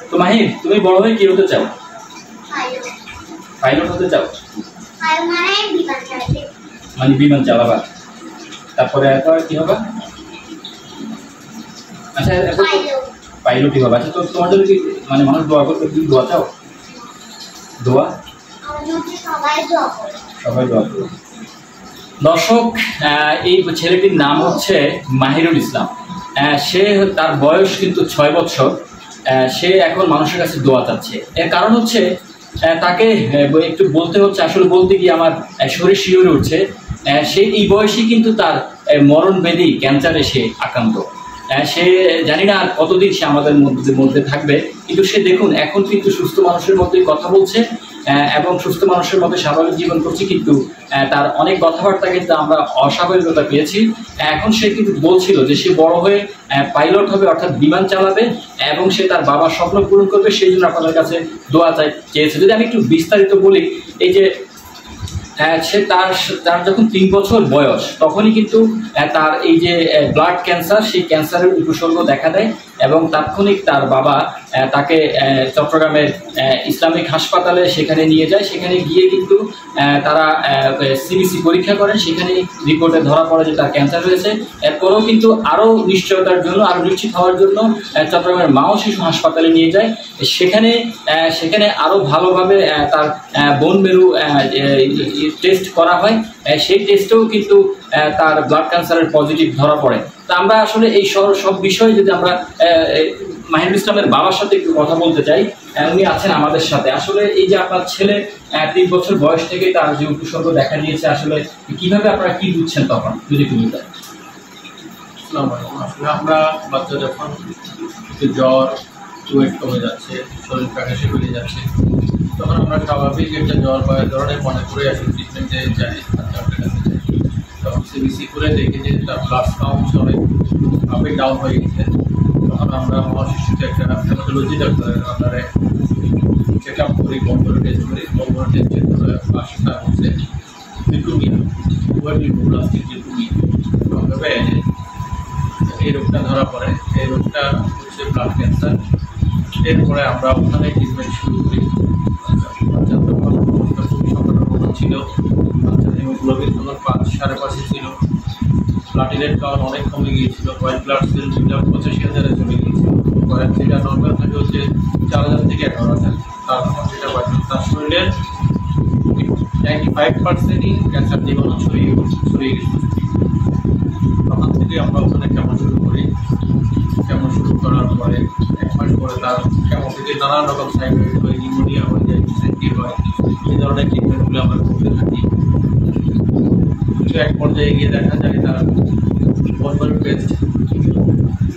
তো মাহির, তুমি বড় হয়ে কি হতে চাও? পাইলট হতে চাও? মানে বিমান চালাবা, তারপরে এরপর কি হবে? আচ্ছা, পাইলটই হবে। আচ্ছা, তো তোমার জন্য কি মানে মানুষ দোয়া করতে, তুমি দোয়া চাও? দোয়া সবাই দোয়া করো। দর্শক, এই ছেলেটির নাম হচ্ছে মাহিরুল ইসলাম। সে, তার বয়স কিন্তু 6 বছর। সে এখন মানুষের কাছে দোয়া চাচ্ছে। এর কারণ হচ্ছে তাকে একটু বলতে হচ্ছে, আসলে বলতে গিয়ে আমার শরীর শিহরে উঠছে। সে এই বয়সেই কিন্তু তার মরণ ব্যাধি ক্যান্সারে সে আক্রান্ত। সে জানি না আর কতদিন সে আমাদের মধ্যে থাকবে, কিন্তু সে দেখুন এখন কিন্তু সুস্থ মানুষের মতোই কথা বলছে এবং সুস্থ মানুষের মতো স্বাভাবিক জীবন করছে, কিন্তু তার অনেক কথাবার্তা কিন্তু আমরা অস্বাভাবিকতা পেয়েছি। এখন সে কিন্তু বলছিল যে সে বড় হয়ে পাইলট হবে, অর্থাৎ বিমান চালাবে এবং সে তার বাবার স্বপ্ন পূরণ করবে, সেই জন্য আপনাদের কাছে দোয়া চেয়েছে। যদি আমি একটু বিস্তারিত বলি, এই যে সে তার যখন 3 বছর বয়স তখনই কিন্তু তার এই যে ব্লাড ক্যান্সার, সেই ক্যান্সারের উপসর্গ দেখা দেয় এবং তাৎক্ষণিক তার বাবা তাকে চট্টগ্রামের ইসলামিক হাসপাতালে সেখানে নিয়ে যায়। সেখানে গিয়ে কিন্তু তারা সিবিসি পরীক্ষা করেন, সেখানে রিপোর্টে ধরা পড়ে যে তার ক্যান্সার হয়েছে। এরপরেও কিন্তু আরও নিশ্চয়তার জন্য, আরও নিশ্চিত হওয়ার জন্য চট্টগ্রামের মা ও শিশু হাসপাতালে নিয়ে যায়। সেখানে আরও ভালোভাবে তার বোন মেরু টেস্ট করা হয়। সেই টেস্টেও কিন্তু তার ব্লাড ক্যান্সারের পজিটিভ ধরা পড়ে। তা আমরা আসলে এই সব বিষয়ে যদি আমরা মাহিরুল ইসলামের বাবার সাথে একটু কথা বলতে চাই। উনি আছেন আমাদের সাথে। আসলে এই যে আপনার ছেলে 3 বছর বয়স থেকে তার যে উপসর্গ দেখা দিয়েছে, আসলে কিভাবে আপনারা কি বুঝছেন তখন, যদি একটু বলতেন। আসলে আমরা বাচ্চা যখন জ্বর, ওয়েট কমে যাচ্ছে, শরীর ফ্যাকাশে বেড়ে যাচ্ছে, তখন আমরা স্বাভাবিক একটা জ্বর বা ধরনের মনে করে আসি ট্রিটমেন্টে যাই, ডাক্তারের কাছে যাই। তখন সিবিসি করে দেখে যে তার ব্লাড কাউন্ট অনেক আপ এন্ড ডাউন হয়ে গেছে। তখন আমরা মহাশিশুতে একটা হেমাটোলজি ডাক্তারের আন্ডারে চেক আপ করি, বম্বরে টেস্ট করি। বম্বরে টেস্টের আসটা হচ্ছে লিউকেমিয়া, লিউকোপ্লাস্টিক লিউকেমিয়া। তবে এই রোগটা ধরা পড়ে, এই রোগটা হচ্ছে ব্লাড ক্যান্সার। এরপরে আমরা ওখানে ট্রিটমেন্ট শুরু করি। বাচ্চার তখন অবস্থা খুবই সংকটাপন্ন ছিল। বাচ্চার হিমোগ্লোবিন তখন 5-5.5 ছিল। প্লাটিলেট কাউন্ট অনেক কমে গিয়েছিল। হোয়াইট ব্লাড সেল 85,000-এ চলে গিয়েছিল। যেটা নর্মাল থাকে হচ্ছে 4,000 থেকে 11,000। তখন যেটা বাচ্চা তার শরীরের 95%ই ক্যান্সার জীবাণু ছড়িয়ে গেছে। তখন থেকে আমরা ওখানে কেমন শুরু করি। কেমন শুরু করার পরে 1 মাস পরে তার কেমন থেকে নানান রকম সাইড এফেক্ট হয়, নিউমোনিয়া হয়ে যায়, ডিসেন্ট্রি হয়। এই ধরনের ট্রিটমেন্টগুলো আমরা করতে থাকি। কিন্তু এক পর্যায়ে গিয়ে দেখা যায় তার বম্বের টেস্ট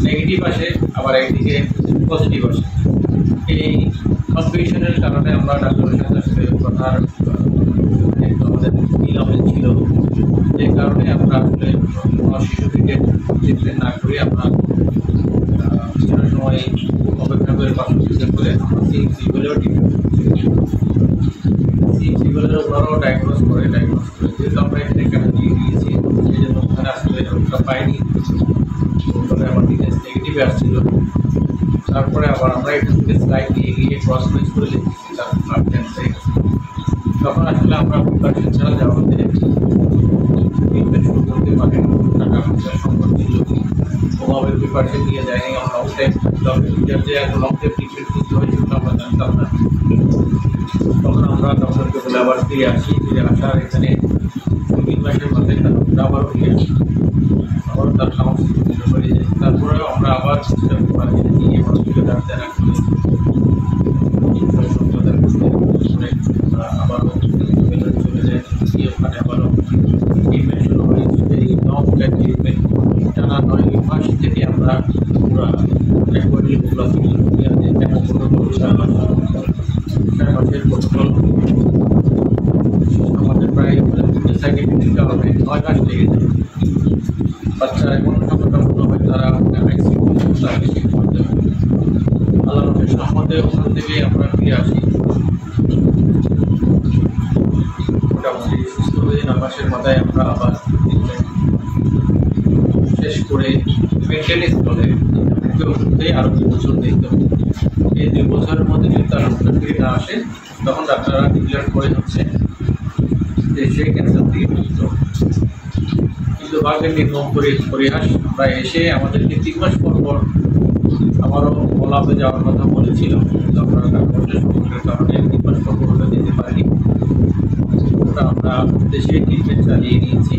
নেগেটিভ আসে, আবার একদিকে পজিটিভ আসে। এই কনফিউশনের কারণে আমরা ডাক্তারের সাথে কথার আমাদের নিলামের ছিল। এই কারণে আমরা আসলে শিশু থেকে ট্রিটমেন্ট না করে আমরা কিছুটা সময় অপেক্ষা করে পাশে করে আমরা সিএমসি বলেও ট্রিটমেন্ট সিএমসি বলে ওনারাও ডায়াগনোজ করে যেহেতু আমরা এখানে কেন দিয়ে দিয়েছি, সেই জন্য ওখানে আসলে রোগটা পাইনি। ওখানে আমার ডিটেলস নেগেটিভে আসছিল। তারপরে আবার আমরা এখান থেকে স্লাইড নিয়ে গিয়ে ক্রস ম্যাচ করে লিখেছি তার ব্লাড ক্যান্সার। তখন আসলে আমরা প্রিপারেশন ছাড়া যাওয়াতে ট্রিটমেন্ট শুরু করতে পারি। টাকা পয়সার সংকট ছিল, ওভাবে প্রিপারেশন নিয়ে যায়নি। আমরা লং টাইম যে এত লং টাইম ট্রিটমেন্ট করতে হয় সেটা আমরা জানতাম না। তখন আমরা ডক্টরকে বলে আবার ফিরে আসার এখানে 3 মাসের মধ্যে আবারও ফিরে আসি। আবারও তার সমস্যা হয়ে যায়। তারপরেও আমরা আবার প্রিপারেশন নিয়ে হসপিটালে দেখা করি, আবারও চলে যায়। ওখানে আবারও ট্রিটমেন্ট শুরু হয়। এই লং টাইম ট্রিটমেন্ট টানা 9 মাস থেকে আমরা পুরো একবারই কেমন প্রোটোকল 6 মাসের প্রোটোকল আমাদের প্রায় সাইকেট্রিক কারণে 9 মাস লেগে যায়। বাচ্চা এমন সংকটাপন্ন হয় তারা আল্লাহ আমাদের ওখান থেকে আমরা ফিরে আসি। মোটামুটি সুস্থ হয়ে 9 মাসের মাথায় আমরা আবার শেষ করে মেনটেনেন্স করে ওষুধ দিয়ে আরও 2 বছর দেখতে হবে। এই 2 তার রোগটা ফিরে না আসে, তখন ডাক্তাররা ডিক্লেয়ার করে হচ্ছে যে সে ক্যান্সার থেকে মুক্ত। কিন্তু ভাগ্যের নির্মম পরিহাস, আমরা এসে আমাদেরকে 3 মাস পর আমারও গোলাপে যাওয়ার কথা বলেছিল, কিন্তু আমরা সংকটের কারণে 3 মাস পর ওটা যেতে পারিনি। ওটা আমরা দেশে ট্রিটমেন্ট চালিয়ে নিয়েছি।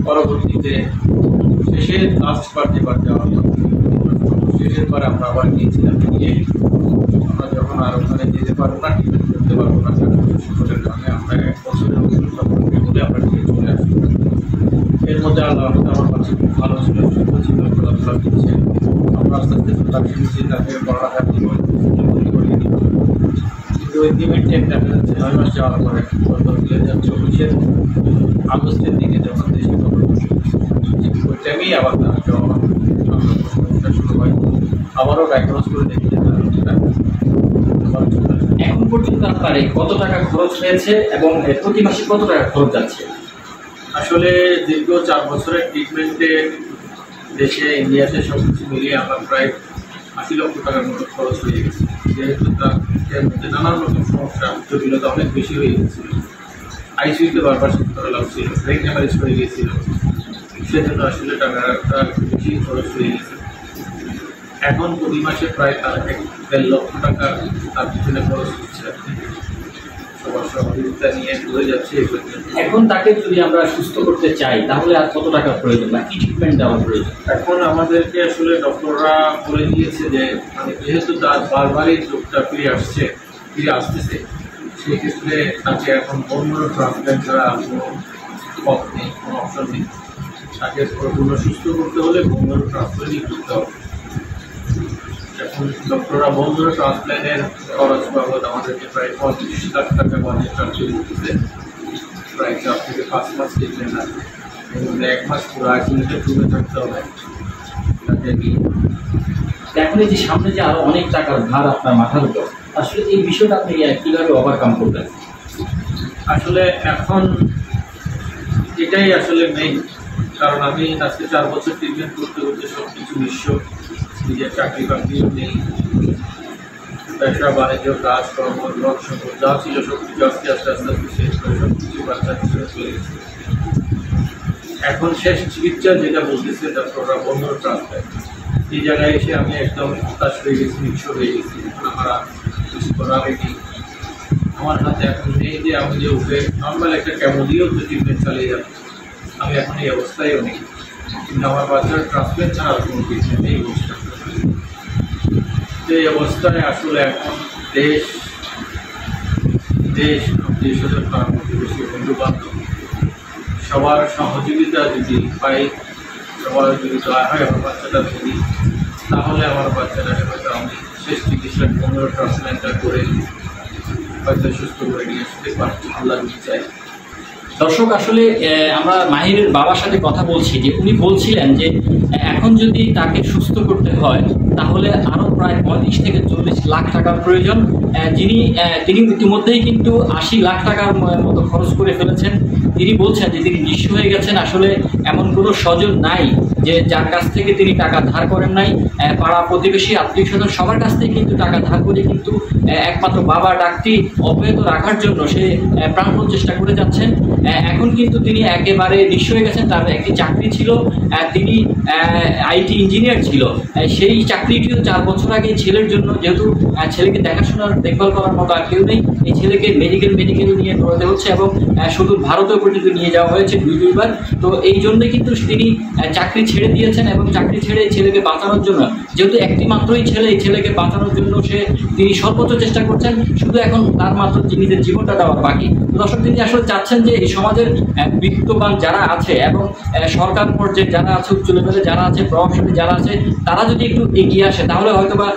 পরবর্তীতে শেষের লাস্ট বার যেবার যাওয়ার কথা, শেষের বার আমরা আবার গিয়েছিলাম, গিয়ে আমরা যখন আর ওখানে যেতে পারবো না, ট্রিটমেন্ট করতে পারবো না সংকটের কারণে, আমরা 1 বছরের ওষুধ বলে আমরা ফিরে চলে আসি। এর মধ্যে আল্লাহ আমার বাচ্চা খুব ভালো ছিল, সুস্থ ছিল, খেলাধুলা করছে। আমরা আস্তে আস্তে তাকে নিচ্ছি, তাকে পড়ালেখা করিয়ে দিব। কিন্তু ইন্টিমেন্টে দেখা যাচ্ছে 9 মাস যাওয়ার পরে 2024-এর আগস্টের দিকে যখন দেশে ওই টাইমেই আবার তার সমস্যা শুরু হয়। আবারও ডায়াগনোজ করে দেখি যে এখন পর্যন্ত আপনার কত টাকা খরচ হয়েছে এবং প্রতি মাসে কত টাকা খরচ যাচ্ছে? আসলে দীর্ঘ 4 বছরের ট্রিটমেন্টে দেশে ইন্ডিয়াতে সব কিছু মিলিয়ে আমার প্রায় 80 লক্ষ টাকার মতো খরচ হয়ে গেছে। যেহেতু তার মধ্যে নানান রকম সমস্যা, জটিলতা অনেক বেশি হয়ে গেছিল, আইসিইউতে বারবার শিফট করা লাগছিল, ব্রেন হ্যামারেজ হয়ে গিয়েছিল, সেজন্য আসলে টাকাটা বেশি খরচ হয়ে গেছে। এখন প্রতি মাসে প্রায় তার 1.5 লক্ষ টাকা তার পিছনে খরচ হচ্ছে আর কি। সবার সহযোগিতা নিয়ে হয়ে যাচ্ছে। এখন তাকে যদি আমরা সুস্থ করতে চাই তাহলে আর কত টাকা প্রয়োজন বা কি ট্রিটমেন্ট দেওয়ার প্রয়োজন? এখন আমাদেরকে আসলে ডক্টররা বলে দিয়েছে যে যেহেতু তার বারবারই রোগটা ফিরে আসতেছে, সেই ক্ষেত্রে তাকে এখন বোন ম্যারো ট্রান্সপ্ল্যান্ট ছাড়া কোনো পথ নেই, কোনো অপশন নেই। তাকে পুরো সুস্থ করতে হলে বোন ম্যারো ট্রান্সপ্ল্যান্টই করতে হবে। এখন ডক্টররা বোন ম্যারো ট্রান্সপ্ল্যান্টের খরচ বাবদ আমাদেরকে প্রায় 35 লাখ টাকা বাজেট ট্রান্সফার করতেছে। প্রায় 4 থেকে 5 মাস ট্রিটমেন্ট আছে, এর মধ্যে 1 মাস পুরো আইসিইউতে ডুবে থাকতে হবে তাকে নিয়ে। এখন এই যে সামনে যে আরো অনেক টাকার ভার আপনার মাথার উপর, আসলে এই বিষয়টা আপনি কিভাবে ওভারকাম করবেন? আসলে এখন এটাই আসলে মেইন, কারণ আমি আজকে 4 বছর ট্রিটমেন্ট করতে করতে সব কিছু নিজের চাকরি বাকরিও নেই, ব্যবসা বাণিজ্য কাজকর্ম যা ছিল সব কিছু আস্তে আস্তে শেষ করে সব কিছু বাচ্চা হিসেবে চলে গেছে। এখন শেষ চিকিৎসা যেটা বলতেছে ডক্টররা বোন ম্যারো ট্রান্সপ্ল্যান্ট, এই জায়গায় এসে আমি একদম হতাশ হয়ে গেছি, নিঃস্ব হয়ে গেছি। আমার কিছু করার নেই, আমার হাতে এখন নেই যে আমি যে উঠে নর্মাল একটা কেমো দিয়েও তো ট্রিটমেন্ট চালিয়ে যাবো। আমি এখন এই অবস্থায়ও নেই, কিন্তু আমার বাচ্চার ট্রান্সপ্ল্যান্ট ছাড়া কোনো ট্রিটমেন্ট নেই। এই অবস্থায় আসলে এখন দেশ প্রতিবেশী বন্ধু বান্ধব সবার সহযোগিতা যদি পাই, সবার যদি দয়া হয় আমার বাচ্চাটা যদি, তাহলে আমার বাচ্চাটাকে হয়তো আমি শেষ চিকিৎসা বোন ম্যারো ট্রান্সপ্ল্যান্টটা করে হয়তো সুস্থ করে নিয়ে আসতে পারছি, আল্লাহ যদি চাই। দর্শক, আসলে আমরা মাহিরের বাবার সাথে কথা বলছি, যে উনি বলছিলেন যে এখন যদি তাকে সুস্থ করতে হয় তাহলে আরও প্রায় 35 থেকে 40 লাখ টাকার প্রয়োজন। তিনি ইতিমধ্যেই কিন্তু 80 লাখ টাকার মতো খরচ করে ফেলেছেন। তিনি বলছেন যে তিনি নিঃস্ব হয়ে গেছেন। আসলে এমন কোনো স্বজন নাই যে যার কাছ থেকে তিনি টাকা ধার করেন নাই। পাড়া প্রতিবেশী আত্মীয় স্বজন সবার কাছ থেকে কিন্তু টাকা ধার করে কিন্তু একমাত্র বাবা ডাকটি অব্যাহত রাখার জন্য সে প্রাণপণ চেষ্টা করে যাচ্ছেন। এখন কিন্তু তিনি একেবারে নিঃস্ব হয়ে গেছেন। তার একটি চাকরি ছিল, তিনি আইটি ইঞ্জিনিয়ার ছিল। সেই চাকরিটিও 4 বছর আগে ছেলের জন্য, যেহেতু ছেলেকে দেখাশোনার দেখভাল করার মতো আর কেউ নেই, এই ছেলেকে মেডিকেল নিয়ে দৌড়াতে হচ্ছে এবং শুধু ভারতেও পর্যন্ত নিয়ে যাওয়া হয়েছে 2-2বার। তো এই জন্যই কিন্তু তিনি চাকরি ছেড়ে দিয়েছেন এবং চাকরি ছেড়ে ছেলেকে বাঁচানোর জন্য, যেহেতু একটি মাত্রই ছেলে, এই ছেলেকে বাঁচানোর জন্য তিনি সর্বোচ্চ চেষ্টা করছেন। শুধু এখন তার মাত্র নিজের জীবনটা দেওয়ার বাকি। দর্শক, তিনি আসলে চাচ্ছেন যে এই সমাজের বিত্তবান যারা আছে এবং সরকার পর্যায়ে যারা আছে, উচ্চ লেভেলে যারা আছে, প্রভাবশালী যারা আছে, তারা যদি একটু এগিয়ে আসে তাহলে হয়তোবা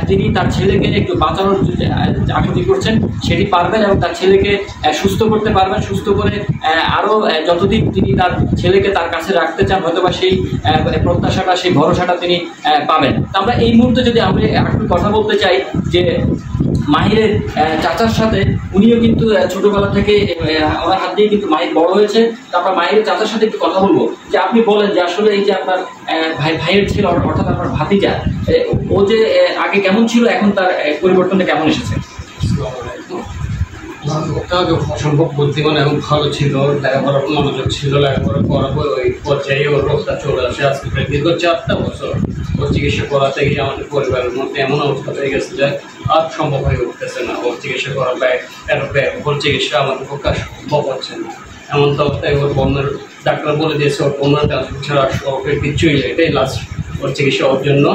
তিনি তার ছেলেকে একটু বাঁচানোর আকুতি করছেন সেটি পারবেন এবং তার ছেলেকে সুস্থ করতে পারবেন। সুস্থ করে আরও যতদিন তিনি তার ছেলেকে তার কাছে রাখতে চান, হয়তোবা সেই প্রত্যাশাটা, সেই ভরসাটা তিনি পাবেন। আমরা এই মুহূর্তে যদি আমরা একটু কথা বলতে চাই যে মাহিরের চাচার সাথে, উনিও কিন্তু ছোটবেলা থেকে ওনার হাত দিয়ে কিন্তু মাহির বড় হয়েছে। তারপর মাহিরের চাচার সাথে একটু কথা বলবো যে আপনি বলেন যে আসলে এই যে আপনার ভাইয়ের ছিল, অর্থাৎ আপনার ভাতিজা, ও যে আগে কেমন ছিল, এখন তার পরিবর্তনটা কেমন এসেছে? অসম্ভব বুদ্ধিমান এবং ভালো ছিল, লেখাপড়ার মনোযোগ ছিল, লেখাপড়া করাবো ওই পর্যায়ে ওর রোগটা চলে আসে। আজকে প্রায় দীর্ঘ 4টা বছর ওর চিকিৎসা করাতে গিয়ে আমাদের পরিবারের মধ্যে এমন অবস্থা হয়ে গেছে যে আর সম্ভব হয়ে উঠতেছে না। ওর চিকিৎসা করা ওর চিকিৎসা আমাদের পক্ষে সম্ভব হচ্ছে না। এমন তো অবস্থায় ওর বন্যার ডাক্তার বলে দিয়েছে ওর বন্যার ট্রান্সফার ছাড়া ওকে কিচ্ছুই এটাই লাস্ট ওর চিকিৎসা ওর জন্য।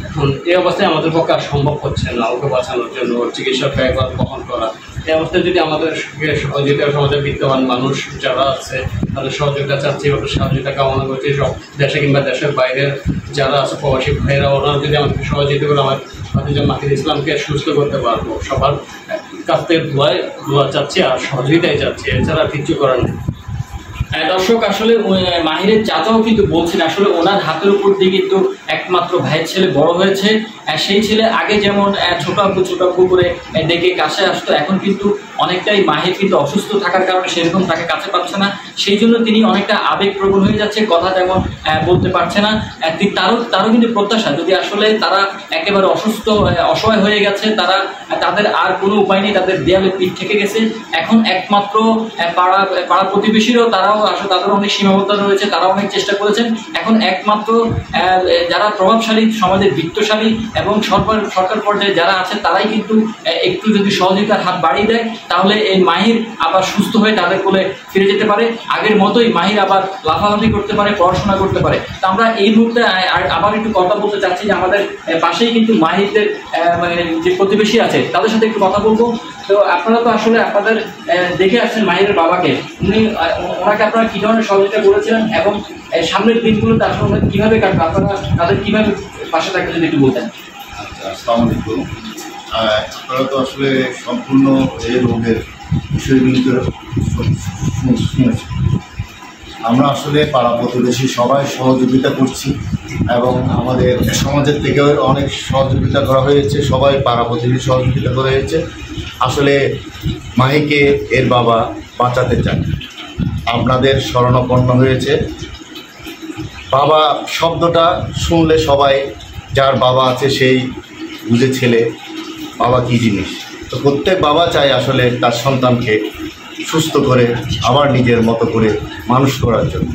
এখন এই অবস্থায় আমাদের পক্ষে আর সম্ভব হচ্ছে না ওকে বাঁচানোর জন্য, ওর চিকিৎসা ব্যয় বহন করা। এই অবস্থায় যদি আমাদের সহযোগিতা, সমাজের বিদ্যমান মানুষ যারা আছে তাদের সহযোগিতা চাচ্ছি, ওদের সহযোগিতা কামনা করছি। সব দেশে কিংবা দেশের বাইরের যারা আছে প্রবাসী ভাইরা, ওনারা যদি আমাদের সহযোগিতা করে আমার ভাতিজা মাহির ইসলামকে সুস্থ করতে পারবো, সবার কাছ থেকে দোয়া চাচ্ছি আর সহযোগিতাই চাচ্ছি, এছাড়া কিচ্ছু করার নেই। দর্শক, আসলে মাহিরের চাচাও কিন্তু বলছেন আসলে ওনার হাতের উপর দিয়ে কিন্তু একমাত্র ভাইয়ের ছেলে বড় হয়েছে। সেই ছেলে আগে যেমন ছোট আব্বু করে ডেকে কাছে আসতো, এখন কিন্তু অনেকটাই মাহির কিন্তু অসুস্থ থাকার কারণে সেরকম তাকে কাছে পাচ্ছে না। সেই জন্য তিনি অনেকটা আবেগপ্রবণ হয়ে যাচ্ছে, কথা তেমন বলতে পারছে না। তারও কিন্তু প্রত্যাশা, যদি আসলে তারা একেবারে অসহায় হয়ে গেছে, তাদের আর কোনো উপায় নেই, তাদের দেয়ালে পিঠ থেকে গেছে, এখন একমাত্র পাড়া প্রতিবেশীরাও তারাও আসলে তাদের অনেক সীমাবদ্ধতা রয়েছে, তারা অনেক চেষ্টা করেছেন। এখন একমাত্র যারা প্রভাবশালী, সমাজের বিত্তশালী এবং সরকার পর্যায়ে যারা আছে, তারাই কিন্তু একটু যদি সহযোগিতার হাত বাড়িয়ে দেয়, তাহলে এই মাহির আবার সুস্থ হয়ে তাদের কোলে ফিরে যেতে পারে। আগের মতোই মাহির আবার লাফালাফি করতে পারে, পড়াশোনা করতে পারে। তো আমরা এই মুহূর্তে আবার একটু কথা বলতে চাচ্ছি যে আমাদের পাশেই কিন্তু মাহিরদের যে প্রতিবেশী আছে তাদের সাথে একটু কথা বলবো। তো আপনারা তো আসলে আপনাদের দেখে আসছেন মাহিরের বাবাকে, ওনাকে আপনারা কী ধরনের সহযোগিতা করেছিলেন এবং সামনের দিনগুলোতে আসলে ওনাকে কীভাবে কাটবে, আপনারা তাদের কীভাবে পাশে থাকবে যদি একটু বলতেন। আসসালামু আলাইকুম। আপনারা তো আসলে সম্পূর্ণ এই রোগের বিষয়গুলিতে শুনেছেন। আমরা আসলে পাড়া প্রতিবেশী সবাই সহযোগিতা করছি এবং আমাদের সমাজের থেকেও অনেক সহযোগিতা করা হয়েছে, সবাই পাড়া প্রতিবেশী সহযোগিতা করা হয়েছে। আসলে মাহিকে এর বাবা বাঁচাতে চান, আপনাদের শরণাপন্ন হয়েছে। বাবা শব্দটা শুনলে সবাই, যার বাবা আছে সেই বুঝে ছেলে বাবা কী জিনিস। তো প্রত্যেক বাবা চায় আসলে তার সন্তানকে সুস্থ করে আবার নিজের মতো করে মানুষ করার জন্য।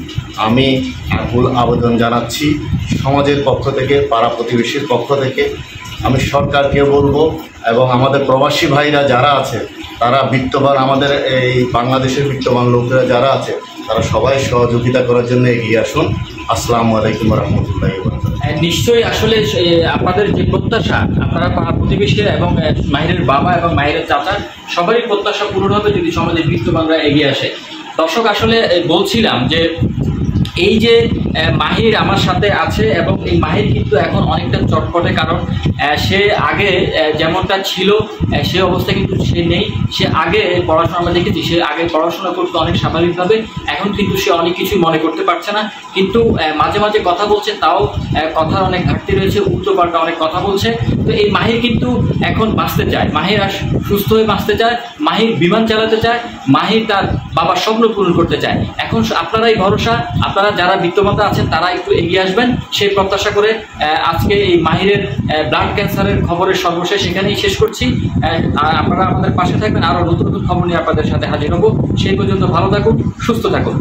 আমি আকুল আবেদন জানাচ্ছি সমাজের পক্ষ থেকে, পাড়া প্রতিবেশীর পক্ষ থেকে। আমি সরকারকেও বলবো এবং আমাদের প্রবাসী ভাইরা যারা আছে, তারা বিত্তবান, আমাদের এই বাংলাদেশের বিত্তবান লোকেরা যারা আছে, তারা সবাই সহযোগিতা করার জন্য এগিয়ে আসুন। আসসালামু আলাইকুম রহমতুল্লাহি ওয়া বারাকাতুহু। নিশ্চয়ই আসলে আপনাদের যে প্রত্যাশা, আপনারা পাড়া প্রতিবেশী এবং মাহিরের বাবা এবং মাহিরের চাচা সবারই প্রত্যাশা পূরণ হবে যদি সমাজের বিত্তবানরা এগিয়ে আসে। দর্শক, আসলে বলছিলাম যে এই যে মাহির আমার সাথে আছে এবং এই মাহির কিন্তু এখন অনেকটা চটপটে, কারণ সে আগে যেমনটা ছিল সে অবস্থায় কিন্তু সে নেই। সে আগে পড়াশোনা, আমরা দেখেছি সে আগে পড়াশোনা করতে অনেক স্বাভাবিকভাবে, এখন কিন্তু সে অনেক কিছুই মনে করতে পারছে না। কিন্তু মাঝে মাঝে কথা বলছে, তাও কথার অনেক ঘাটতি রয়েছে, উল্টোপাল্টা অনেক কথা বলছে। তো এই মাহির কিন্তু এখন বাঁচতে চায়, মাহির আর সুস্থ হয়ে বাঁচতে চায়, মাহির বিমান চালাতে চায়, মাহির তার বাবার স্বপ্ন পূরণ করতে চায়। এখন আপনারাই ভরসা, আপনারা যারা বিত্তমাতা আছেন তারা একটু এগিয়ে আসবেন সেই প্রত্যাশা করে আজকে এই মাহিরের ব্লাড ক্যান্সারের খবরের সর্বশেষ এখানেই শেষ করছি। আর আপনারা আমাদের পাশে থাকবেন, আরও নতুন নতুন খবর নিয়ে আপনাদের সাথে হাজির হব। সেই পর্যন্ত ভালো থাকুন, সুস্থ থাকুন।